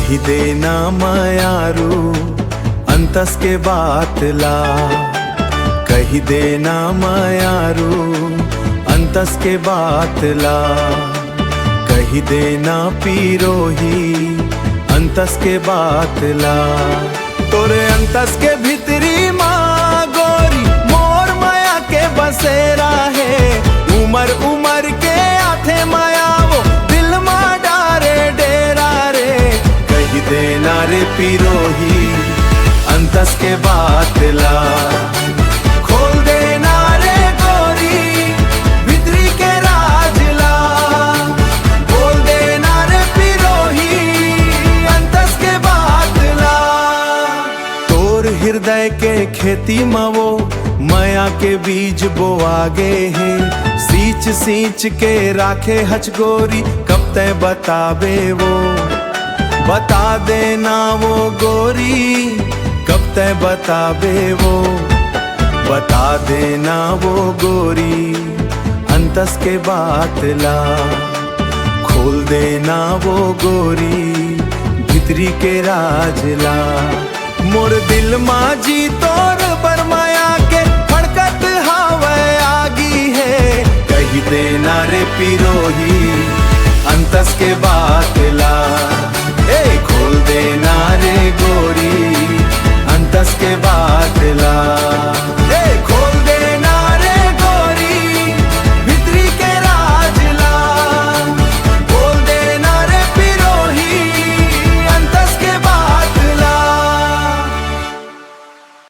कही देना मयारू अंतस के बात ला, कही देना मयारू अंतस के बात ला, कही देना पीरोही अंतस के बात ला। तोरे अंतस के भीतरी माँ गोरी मोर माया के बसेरा है, उमर उमर के आथे माया वो दिल मा डारे डेरा रे। कही देना रे पीरोही अंतस के बात ला, खोल देना रे गोरी भीतरी के राज ला, बोल देना रे पीरोही अंतस के बात ला। तोर हृदय के खेती मवो माया के बीज बो आगे है, सींच सींच के राखे हचगोरी कब तय बतावे वो, बता देना वो गोरी कब तय बतावे वो, बता देना वो गोरी अंतस के बात ला, खोल देना वो गोरी भीतरी के राज ला। मोर दिल माजी तोर बरमाया के फड़कत हवे आगी है, कही देना रे पीरोही अंतस के बात ला। ए खोल देना रे गोरी अंतस के बात ला, ए